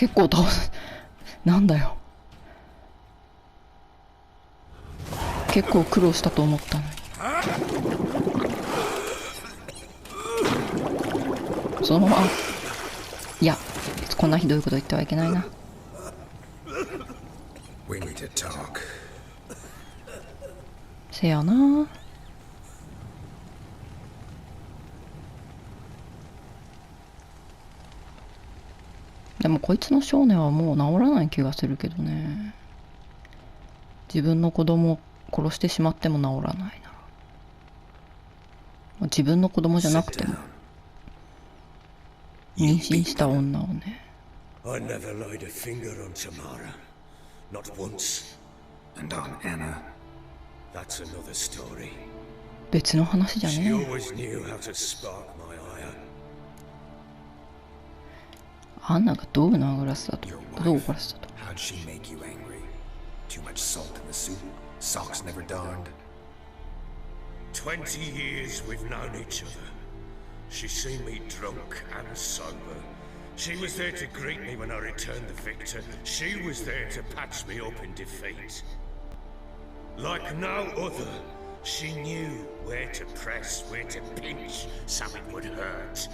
結構倒す。なんだよ。結構苦労したと思ったのに。そのまま、いや、こんなひどいこと言ってはいけないな。せやな。でもこいつの少年はもう治らない気がするけどね。自分の子供を殺してしまっても治らないなら、自分の子供じゃなくても妊娠した女をね。I never laid a finger on Tamara, not once. And on Anna, that's another story. 別の話じゃ She ねえ。 always knew how to spark my ire. アンナがどう殴らせたと、どう怒らせたと。 How'd she make you angry? Too much salt in the soup? Socks never darned? 20 years we've known each other. She's seen me drunk and sober. She was there to greet me when I returned the victor. She was there to patch me up in defeat. Like no other, she knew where to press, where to pinch, so it would hurt.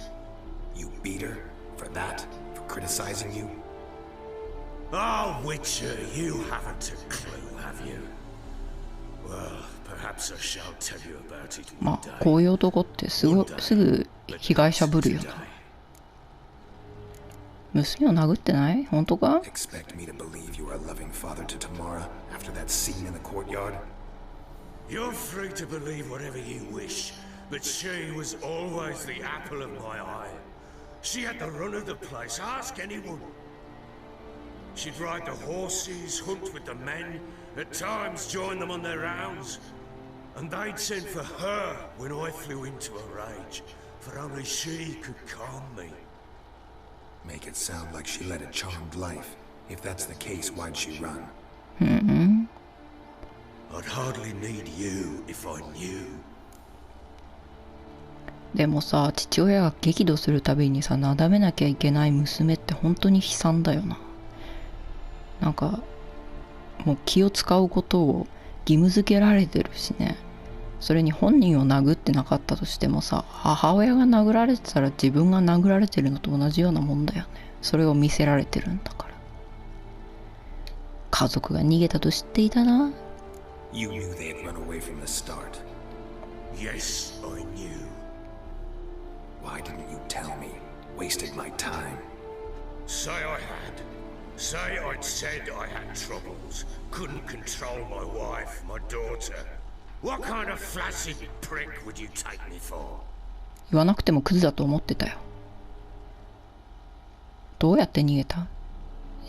You beat her for that? For criticizing you? Oh, Witcher, you haven't a clue, have you? Well, perhaps I shall tell you about it one ま day. あこういう男ってすぐ被害者ぶるよな。娘を殴ってない？本当か？ Expect me to believe you are a loving father to Tamara after that scene in the courtyard? You're free to believe whatever you wish, but she was always the apple of my eye. She had the run of the place, ask anyone. She'd ride the horses, hunt with the men, at times join them on their rounds. And they'd send for her when I flew into a rage, for only she could calm me. Make it sound like she led a charmed life. If that's the case, why'd she run? I'd hardly need you if I knew. でもさ、父親が激怒するたびにさ、なだめなきゃいけない娘って本当に悲惨だよな。なんかもう気を使うことを義務付けられてるしね。それに本人を殴ってなかったとしてもさ、母親が殴られてたら自分が殴られてるのと同じようなもんだよね。それを見せられてるんだから。家族が逃げたと知っていたな。 You knew they'd run away from the start. Yes, I knew. Why didn't you tell me? Wasted my time. Say I had. Say I'd said I had troubles. Couldn't control my wife, my daughter. What kind of flaccid prick would you take me for? 言わなくてもクズだと思ってたよ。どうやって逃げた？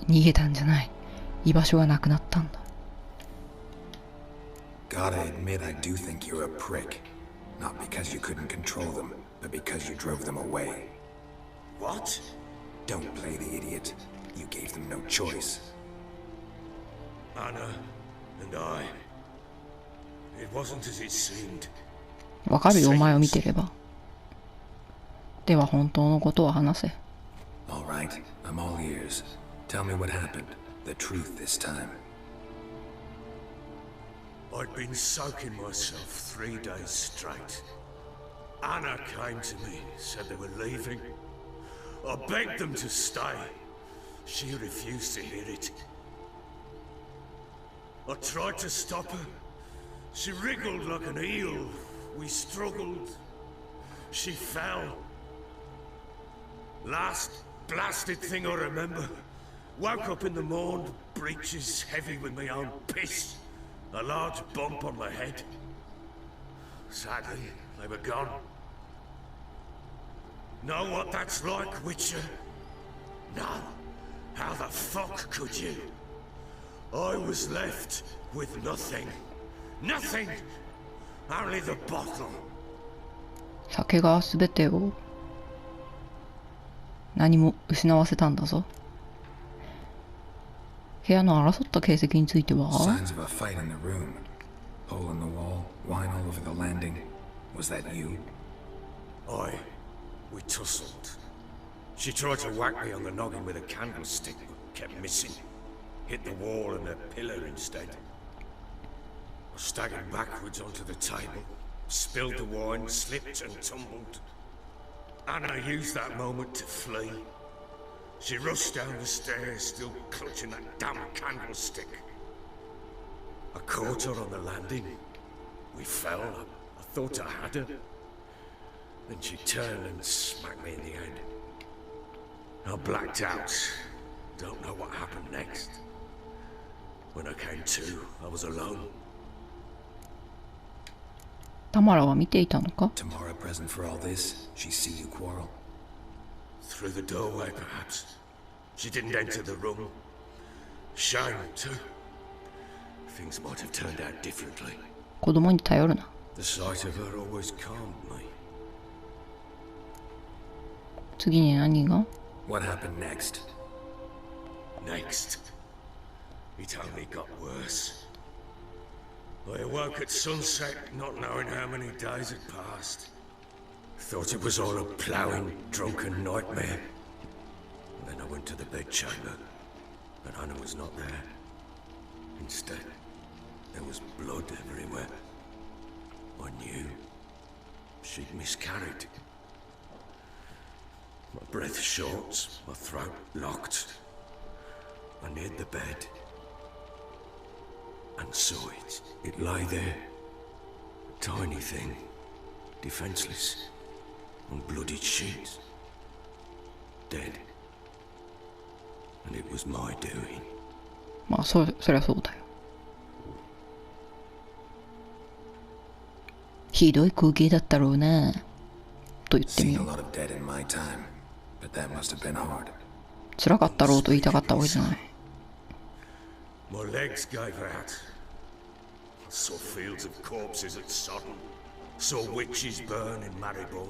逃げたんじゃない。居場所がなくなったんだ。Gotta admit, I do think you're a prick. Not because you couldn't control them, but because you drove them away. What? Don't play the idiot. You gave them no choice. Anna and I. It wasn't as it seemed. わかるよ、お前を見てれば。では本当のことを話せ。All right, I'm all ears. Tell me what happened. The truth this time. I'd been soaking myself 3 days straight. Anna came to me, said they were leaving. I begged them to stay. She refused to hear it. I tried to stop her. She wriggled like an eel. We struggled. She fell. Last blasted thing I remember. Woke up in the morn, breeches heavy with my own piss. A large bump on my head. Sadly, they were gone. Know what that's like, Witcher? No. How the fuck could you? I was left with nothing. Nothing! Only the bottle. 酒が全てを何も失わせたんだぞ。部屋の争った形跡については Signs of a fight in the room. Hole in the wall, wine all over the landing. Was that you? We tussled. She tried to whack me on the noggin with a candlestick, but kept missing. Hit the wall and a pillar instead. I staggered backwards onto the table, spilled the wine, slipped and tumbled. Anna used that moment to flee. She rushed down the stairs, still clutching that damn candlestick. I caught her on the landing. We fell. I thought I had her. Then she turned and smacked me in the head. I blacked out. Don't know what happened next. When I came to, I was alone. タマラは見ていたのか？ Tamara present for all this? She see you quarrel? Through the doorway, perhaps. She didn't enter the room. Shame, too. Things might have turned out differently. 子供に頼るな。The sight of her always calmed me. 次に何が？ What happened next? Next? It only got worse. I awoke at sunset, not knowing how many days had passed. Thought it was all a ploughing, drunken nightmare. Then I went to the bedchamber, but Anna was not there. Instead, there was blood everywhere. I knew she'd miscarried. My breath short, my throat locked. I neared the bed and saw it. It lay there, a tiny thing, defenseless, on bloodied sheets, dead. And it was my doing. まあそりゃそうだよ。ひどい光景だったろうなと言ってみよう。辛かったろうと言いたかったわけじゃない。My legs gave out. I saw fields of corpses at Sodom. Saw witches burn in Maribor.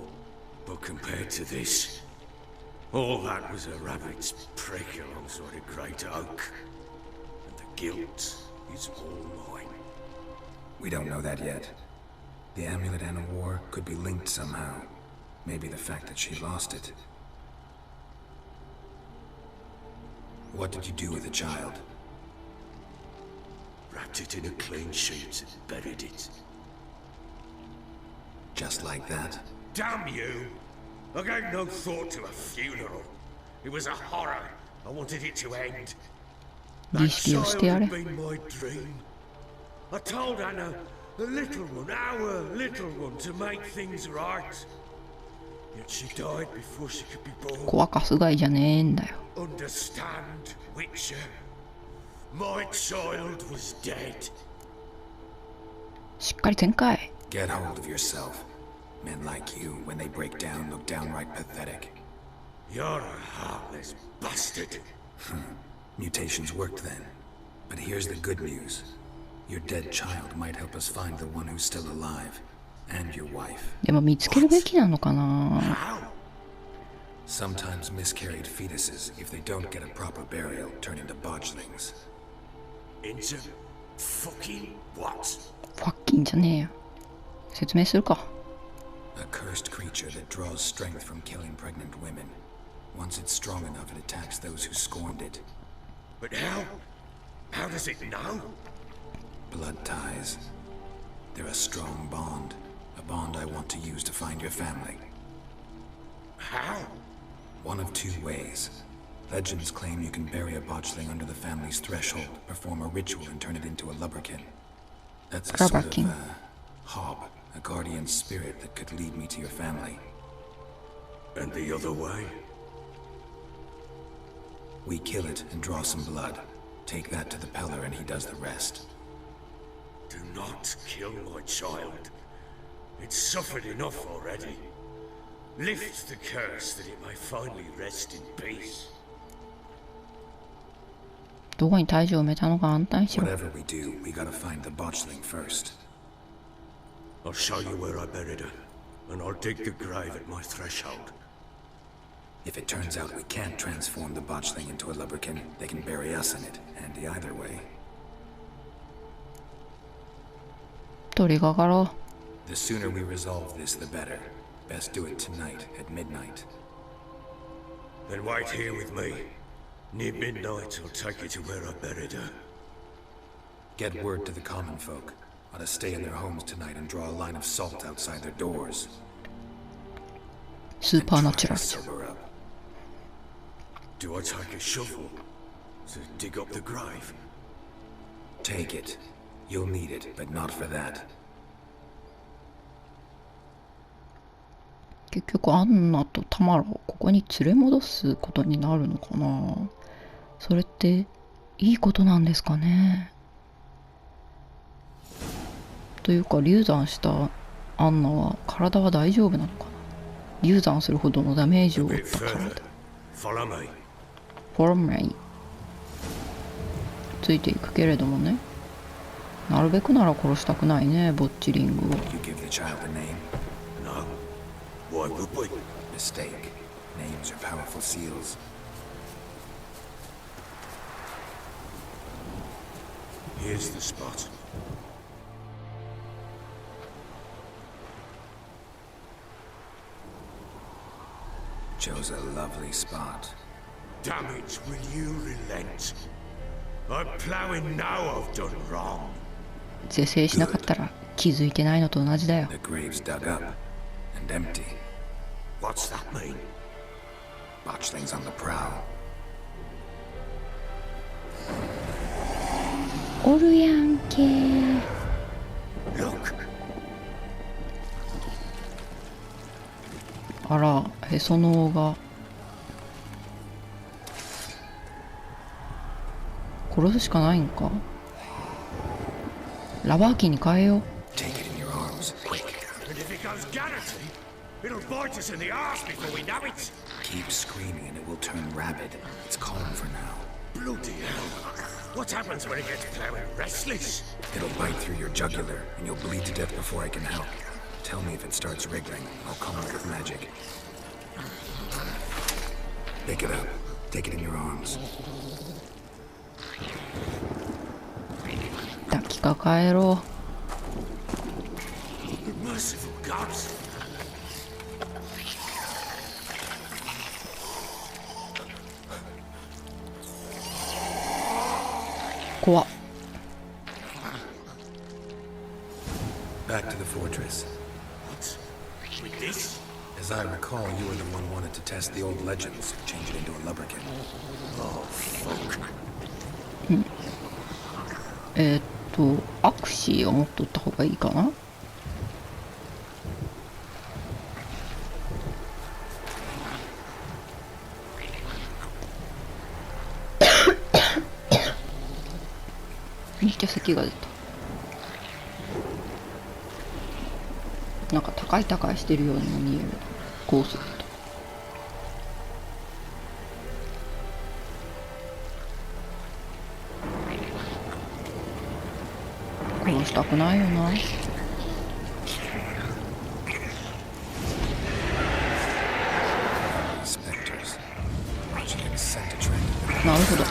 But compared to this, all that was a rabbit's prick alongside a great oak. And the guilt is all mine. We don't know that yet. The amulet Anna wore could be linked somehow. Maybe the fact that she lost it. What did you do with the child? Wrapped it in a clean sheet and buried it. Just like that? Damn you! I gave no thought to a funeral. It was a horror. I wanted it to end. That child had been my dream. I told Anna, the little one, our little one, to make things right. Yet she died before she could be born. 怖かすがいじゃねえんだよ。Understand, Witcher? My child was dead. しっかりせんかい。Get hold of yourself. Men like you, when they break down, look downright pathetic. You're a heartless bastard. Mutations worked then. But here's the good news. Your dead child might help us find the one who's still alive. And your wife. でも見つけるべきなのかな。 How? Sometimes miscarried fetuses, if they don't get a proper burial, turn into botchlings. Into fucking what? ファッキンじゃねえよ。説明するか。A cursed creature that draws strength from killing pregnant women. Once it's strong enough, it attacks those who scorned it. But how? How does it know? Blood ties. They're a strong bond. A bond I want to use to find your family. How? One of two ways. Legends claim you can bury a botchling under the family's threshold, perform a ritual and turn it into a lubberkin. That's a sort of hob, a guardian spirit that could lead me to your family. And the other way? We kill it and draw some blood. Take that to the Peller and he does the rest. Do not kill my child. It's suffered enough already. Lift the curse that it may finally rest in peace. どこに大樹を埋めたのか安泰しろ。 Whatever we do, we gotta find the botchling first. I'll show you where I buried her, and I'll dig the grave at my threshold. If it turns out we can't transform the botchling into a lubberkin, they can bury us in it, handy either way. 取り掛かろう。 The sooner we resolve this, the better. Best do it tonight, at midnight. Then wait here with me. Near midnight, I'll take you to where I buried her. Get word to the common folk. Ought to stay in their homes tonight and draw a line of salt outside their doors. スーパーナチュラ Try ル。 to sober up. Do I take a shovel to dig up the grave? Take it. You'll need it, but not for that. 結局アンナとタマラをここに連れ戻すことになるのかな。それっていいことなんですかね。というか流産したアンナは体は大丈夫なのかな。流産するほどのダメージを負 Bit った体。 further. Follow me. フォルメイついていくけれどもね。なるべくなら殺したくないね、ボッチリングを。 You give the child a name? No. Why would we? Mistake. Names are powerful seals. Here's the spot. Chose a lovely spot. Damn it, will you relent? I'm plowing now I've done wrong. 是正しなかったら気づいてないのと同じだよ。 The grave's dug up and empty. What's that mean? Botchling's on the prowl. おるやんけ。 Look, あら、へその緒が。殺すしかないんか。ラバーキーに変えよう。 Take it in your arms, quick. and if it goes Garrity, it'll bite us in the arse before we know it. Keep screaming and it will turn rabid. It's calm for now. Bloody hell. What happens when it gets plowing restless? It'll bite through your jugular and you'll bleed to death before I can help. Tell me if it starts wriggling. I'll calm it with magic. Pick it up. Take it in your arms. 抱きかかえろ。 Merciful gods. 怖っ。 Back to the fortress. What? With this? As I recall, you were the one who wanted to test the old legends, change it into a lubberkin. Oh, fuck. アクシーを持っとった方がいいかな。めっちゃ咳が出た。なんか高い高いしてるようにも見える。こうすると。殺したくないよな。 Spectres. Watching scent a trend. なるほど。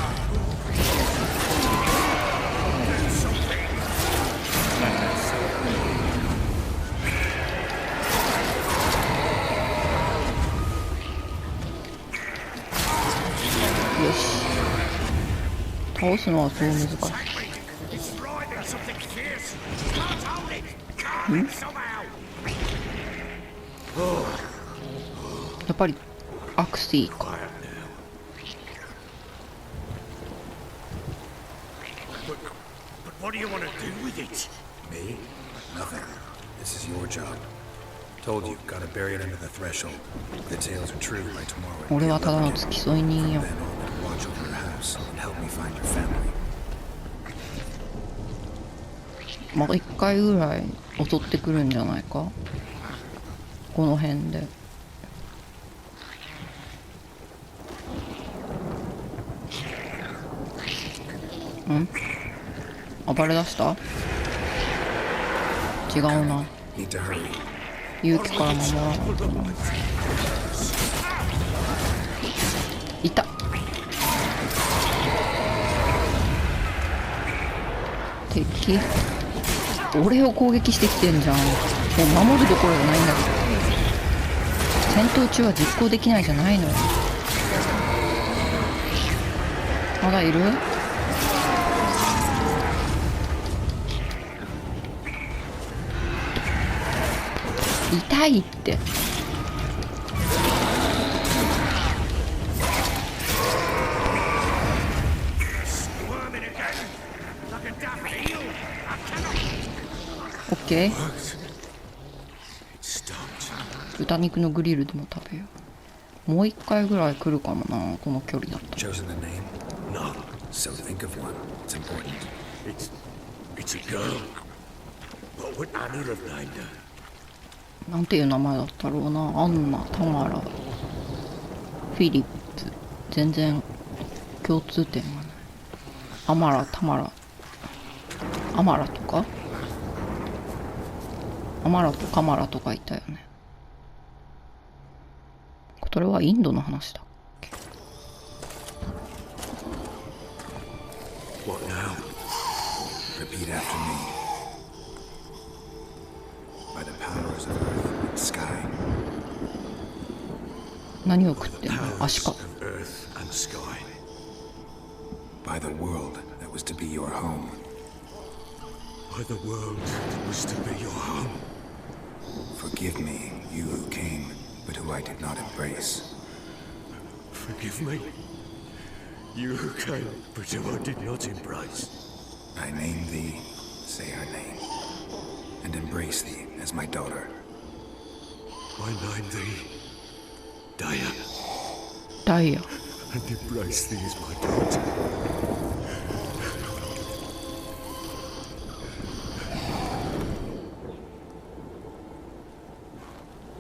よし。倒すのはそう難しい。 It's riding something fierce. Can't hold it. Can't it somehow. やっぱりアクシーか。 Quiet now. But what do you want to do with it? Me? Nothing. This is your job. Told you, gotta bury it under the threshold. If the tales are true, by tomorrow. 俺はただの付き添い人よ。 Then on and watch over your house and help me find your family. まあ一回ぐらい襲ってくるんじゃないか。この辺で。ん？暴れ出した？違うな。 Need to hurry. 勇気から守らない。いた。敵。俺を攻撃してきてんじゃん。もう守るどころじゃないんだけど。戦闘中は実行できないじゃないのよ。まだいる？痛いって。オッケー。豚肉のグリルでも食べよう。もう一回ぐらい来るかもな、この距離だったら。Chosen a name? No. So think of one. It's important. It's a girl. What would Anna have named her? なんていう名前だったろうな。アンナ、タマラ、フィリップ。全然共通点がない。アマラ、タマラ、アマラとかアマラとカマラとかいたよね。これはインドの話だっけ？ What now? Repeat after me. By the powers of earth and sky. 何を食ってんの？足か。 Earth and sky. By the world that was to be your home. By the world that was to be your home. Forgive me, you who came, but who I did not embrace. Forgive me. You who came, but who I did not embrace. I name thee, say her name, and embrace thee as my daughter. I name thee Daya, ダイヤ。 and embrace thee as my daughter.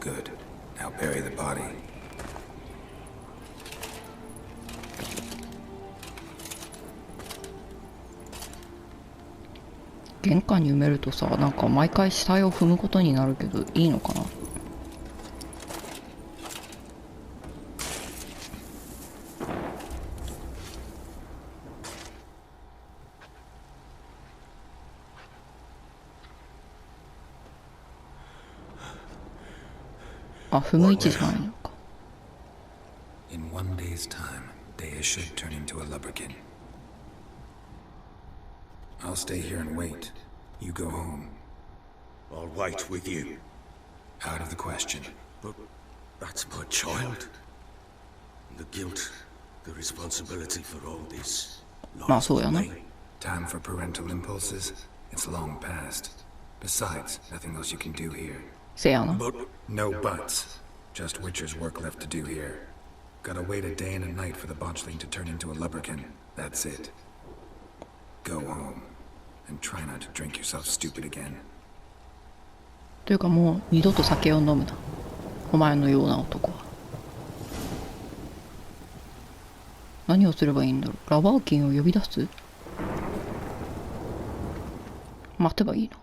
Good. Now bury the body. 玄関に埋めるとさ、なんか毎回死体を踏むことになるけど、いいのかな？あ、踏む位置じゃないのか。 In one day's time, Dea should turn into a lubberkin. I'll stay here and wait. You go home. I'll wait with you. Out of the question. But that's my child. The guilt, the responsibility for all this. まあそうやな。 Time for parental impulses? It's long past. Besides, nothing else you can do here. せやな。 But No buts. Just Witcher's work left to do here. Gotta wait a day and a night for the botchling to turn into a lubberkin. That's it. Go home. And try not to drink yourself stupid again. というかもう二度と酒を飲むな。お前のような男は。何をすればいいんだろう。ラバーキンを呼び出す？待てばいいのか。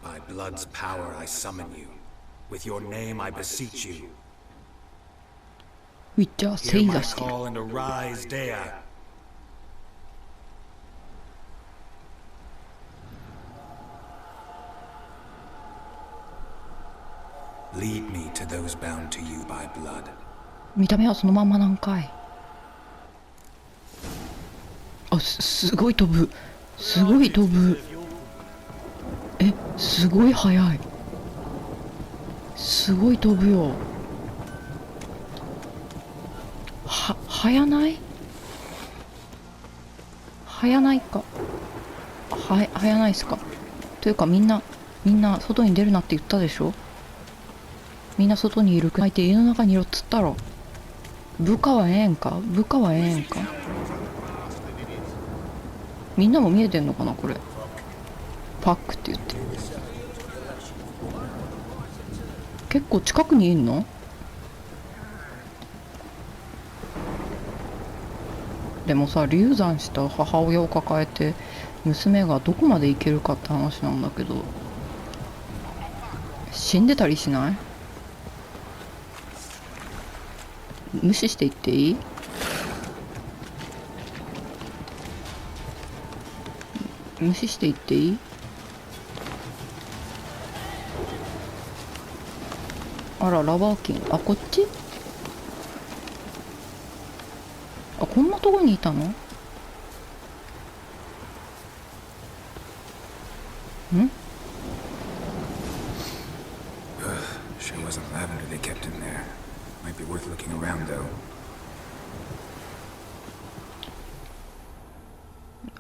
By blood's power I summon you. With your name I beseech you. ウィッチャー正 Hear 座 my してる。 call and arise, Dea. Lead me to those bound to you by blood. 見た目はそのまんまなんかい。あ、すごい飛ぶ。すごい飛ぶ。え、すごい速い。すごい飛ぶよ。速ない？速ないか。速ないっすか。というかみんな外に出るなって言ったでしょ。みんな外にいるくらいて家の中にいろっつったろ。部下はええんか。部下はええんか。みんなも見えてんのかなこれ。パックって言ってる。結構近くにいんの？でもさ、流産した母親を抱えて娘がどこまで行けるかって話なんだけど、死んでたりしない？無視していっていい？無視していっていい？あら、ラバーキン。あ、こっち？あ、こんなとこにいたの？ん？ Sure wasn't lavender they kept in there. Might be worth looking around though.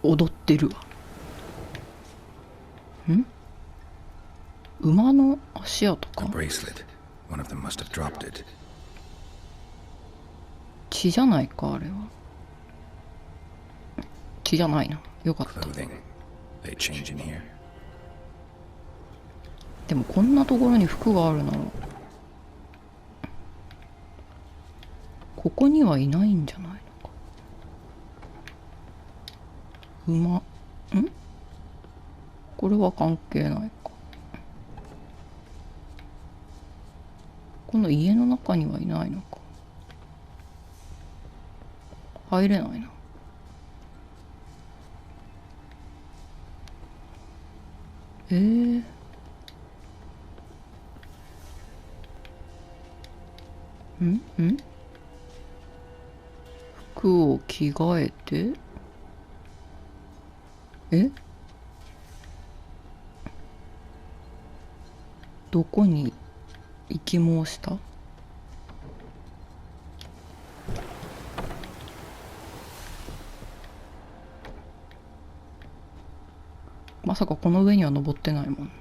踊ってるわ。ん？馬の足跡 A か？ bracelet. One of them must have dropped it. 血じゃないか、あれは。血じゃないな。よかった。 Clothing. They change in here. でもこんなところに服があるならここにはいないんじゃないのか。馬、ん？これは関係ないか。この家の中にはいないのか。入れないな。服を着替えて、どこに行き申した？まさかこの上には登ってないもんね。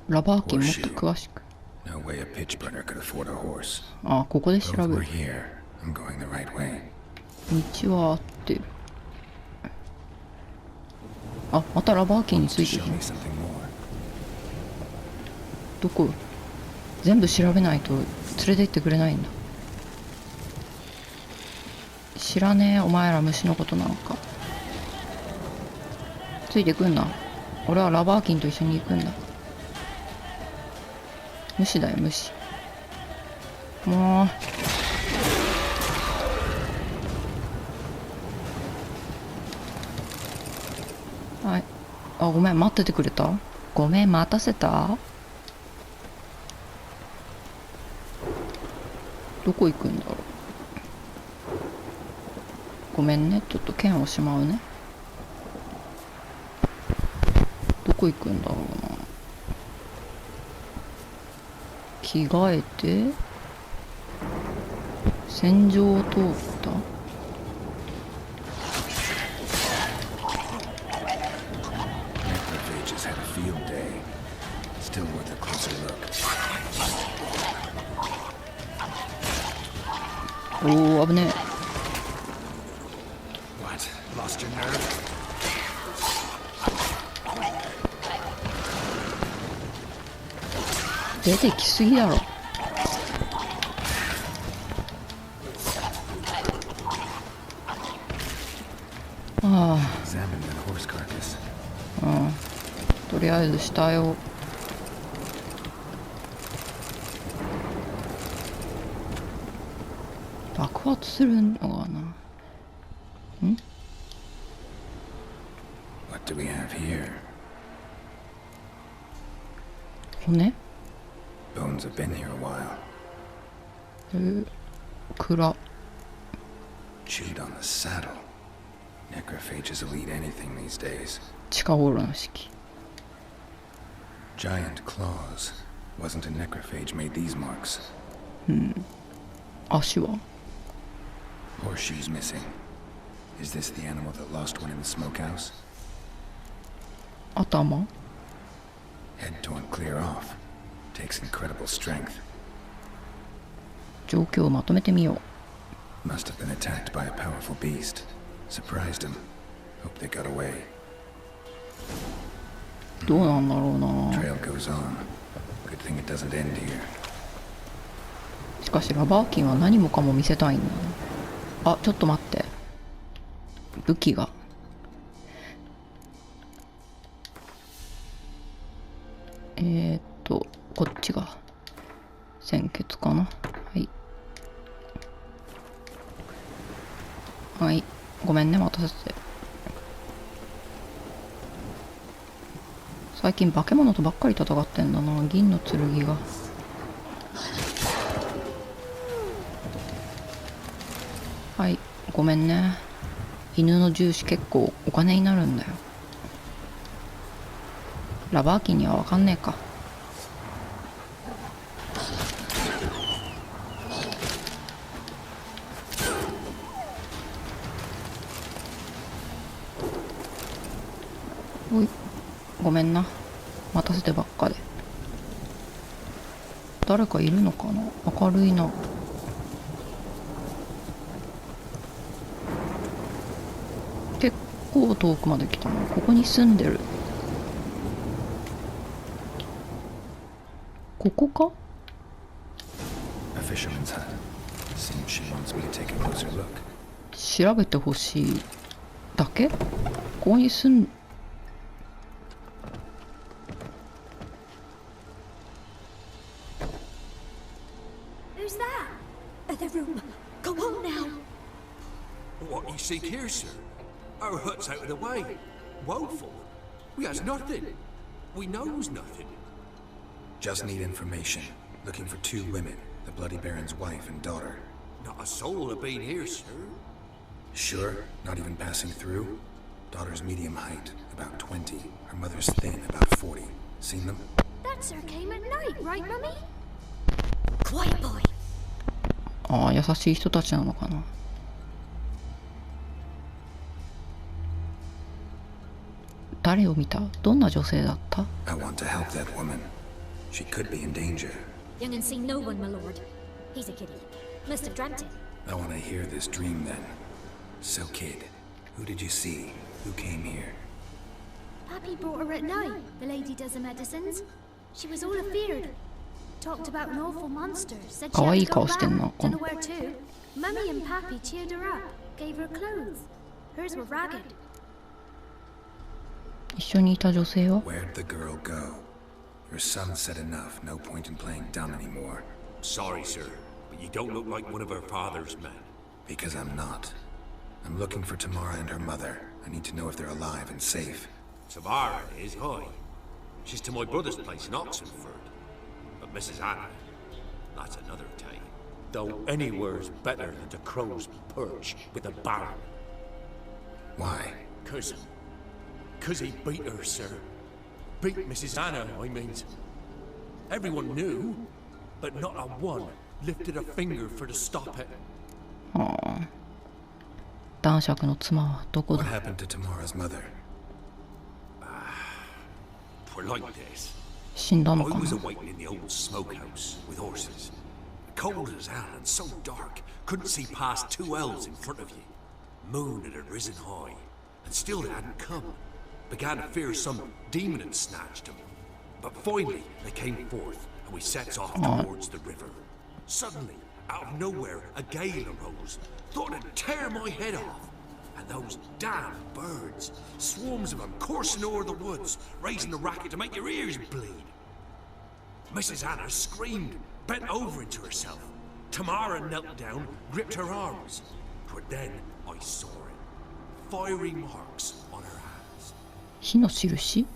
ラバーキンもっと詳しく。No way a pitch burner could afford a horse. あ、ここで調べ Over る。 here. I'm going the right way. 道は合ってる。あ、またラバーキンについて Show る。 me something more. どこ？全部調べないと連れて行ってくれないんだ。知らねえ、お前ら虫のことなんか。ついてくんな。俺はラバーキンと一緒に行くんだ。虫だよ、虫。もう。はい。あ、ごめん、待っててくれた？ごめん、待たせた？どこ行くんだろう。ごめんね、ちょっと剣をしまうね。どこ行くんだろうな。着替えて戦場を通った。 Necrophages had a field day. Still worth a closer look. おお、危ねえ。 What? Lost your nerve? 出てきすぎだろ。あ Examine that horse carcass. あ、とりあえず死体を。爆発するのかな。ん？ What do we have here? 骨？ Bones have been here a while. 蔵。 Chewed on the saddle. Necrophages will eat anything these days. 近頃の式。 Giant claws. Wasn't a necrophage made these marks. 足は？ Horseshoes missing. Is this the animal that lost one in the smokehouse? 頭？ Head torn clear off. Takes incredible strength. 状況をまとめてみよう。 Must have been attacked by a powerful beast. Surprised him. Hope they got away. どうなんだろうな。 Trail goes on. Good thing it doesn't end here. しかしラバーキンは何もかも見せたいんだな。あ、ちょっと待って。武器が。こっちが鮮血かな。はいはい、ごめんね待たせて。最近化け物とばっかり戦ってんだな。銀の剣が。はい、ごめんね。犬の重視結構お金になるんだよ。ラバーキンにはわかんねえか。おい、ごめんな待たせてばっかで。誰かいるのかな。明るいな。結構遠くまで来たな。ここに住んでる。ここか。 A fisherman's hut. Seems she wants me to take a closer look. 調べてほしいだけ。ここに住んWho's that? The room. Go on now. What you seek here, sir? Our hut's out of the way. Woeful. We has nothing. We knows nothing. Just need information. Looking for two women, the Bloody Baron's wife and daughter. Not a soul have been here, sir. Sure? Not even passing through? Daughter's medium height, about 20. Her mother's thin, about 40. Seen them? That sir came at night, right, Mummy? Quiet, boy. ああ、優しい人たちなのかな。誰を見た？どんな女性だった？ I want to help that woman. She could be in danger. Young and seen no one, my lord. He's a kiddie. Must have dreamt it. I want to hear this dream then. So kid, who did you see? Who came here? Pappy brought her at night. The lady does the medicines. She was all afeared. Talked about an awful monster. Said she had to go back. Don't know where to. Mummy and Pappy cheered her up. Gave her clothes. Hers were ragged. 一緒にいた女性は？ Where'd the girl go? Your son said enough. No point in playing dumb anymore. Sorry, sir, but you don't look like one of our father's men. Because I'm not. I'm looking for Tamara and her mother. I need to know if they're alive and safe. Tamara is high. She's to my brother's place in Oxenford. But Mrs. Anna, that's another tale. Though anywhere's better than the crow's perch with the Baron. Why? Cause he beat her, sir. Beat Mrs. Anna, I mean. Everyone knew, but not a one lifted a finger for to stop it. 男爵の妻はどこだ？ What happened to Tamara's mother? We're like this. 死んだの I か was な？ awaiting in the old smokehouse with horses. Cold as hell and so dark, couldn't see past 2 ells in front of you. Moon had risen high, and still they hadn't come. Began to fear some demon had snatched them. But finally, they came forth, and we sets off towards the river. Suddenly, out of nowhere, a gale arose. Thought it'd tear my head off. And those damn birds, swarms of them coursing over the woods, raising a racket to make your ears bleed. Mrs. Anna screamed, bent over into herself. Tamara knelt down, gripped her arms. But then I saw it. Fiery marks on her hands. 火の印？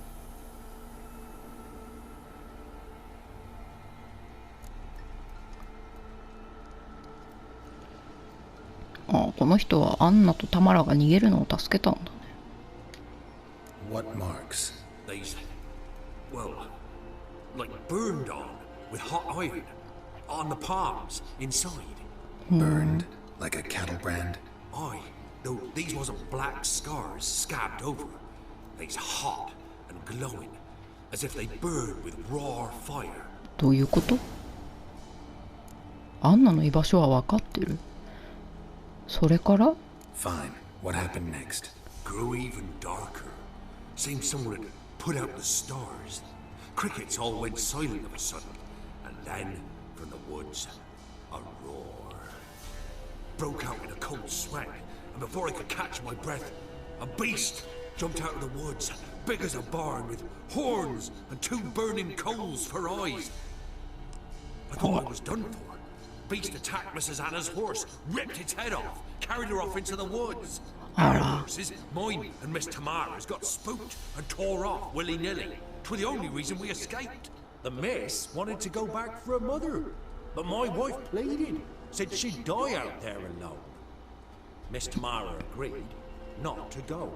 ああ、この人はアンナとタマラが逃げるのを助けたんだね。What marks? These, well, like burned on with hot iron. On the palms, inside. Burned? Like a cattle brand? Aye, though these wasn't black scars scabbed over. They's hot and glowing, as if they burned with raw fire. どういうこと？アンナの居場所は分かってる。それから？ Fine. What happened next? Grew even darker. Seemed someone had put out the stars. Crickets all went silent of a sudden, and then, from the woods, a roar. Broke out in a cold sweat, and before I could catch my breath, a beast, Jumped out of the woods, big as a barn, with horns and two burning coals for eyes. I thought I was done for. Beast attacked Mrs. Anna's horse, ripped its head off, carried her off into the woods. Our horses, mine and Miss Tamara's, got spooked and tore off willy-nilly. 'Twas the only reason we escaped. The miss wanted to go back for her mother, but my wife pleaded, said she'd die out there alone. Miss Tamara agreed not to go.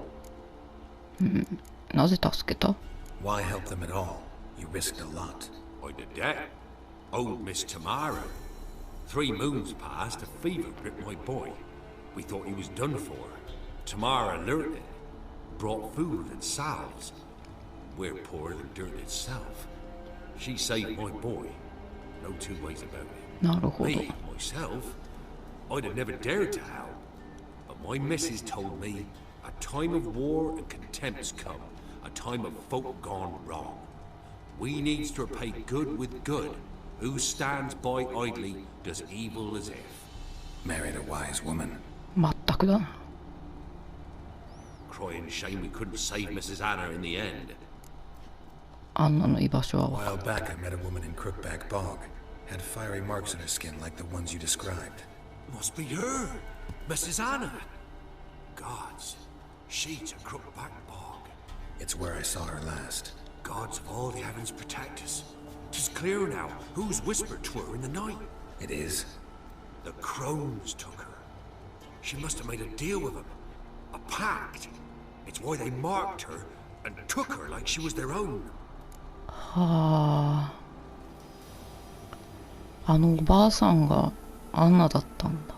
なぜ助けた？ Why help them at all? You risked a lot. I did that. Old Miss Tamara. 3 moons passed, a fever gripped my boy. We thought he was done for. Tamara alerted, brought food and salves. We're poorer than dirt itself. She saved my boy. No two ways about it. なるほど。 Me, myself, I'd have never dared to help. But my missus told me a time of war and contempt's come. A time of folk gone wrong. We needs to repay good with good. Who stands by idly does evil as if. Married a wise woman. 全くだな。 Crying shame we couldn't save Mrs. Anna in the end. アンナの居場所は A while back I met a woman in Crookback Bog. Had fiery marks on her skin like the ones you described. Must be her, Mrs. Anna. Gods, she's a Crookback Bog. It's where I saw her last. Gods of all the heavens protect us. 'Tis clear now who's whispered to her in the night. It is? The crones took her. She must have made a deal with them. A pact. It's why they marked her and took her like she was their own. はあ。あのおばあさんがアンナだったんだ。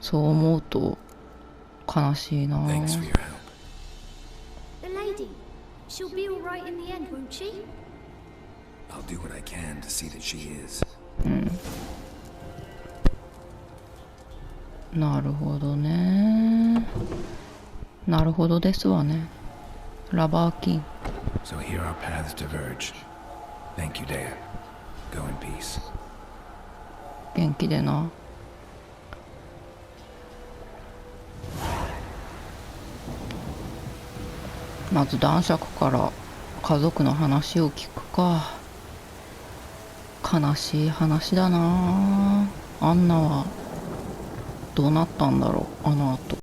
そう思うと悲しいな。 Thanks for your help. The lady. She'll be all right in the end, won't she? I'll do what I can to see that she is. なるほどね。なるほどですわね。ラバーキン。 So here our paths diverge. Thank you, Dea. Go in peace. 元気でな。まず男爵から家族の話を聞くか。悲しい話だな。アンナはどうなったんだろう、あの後。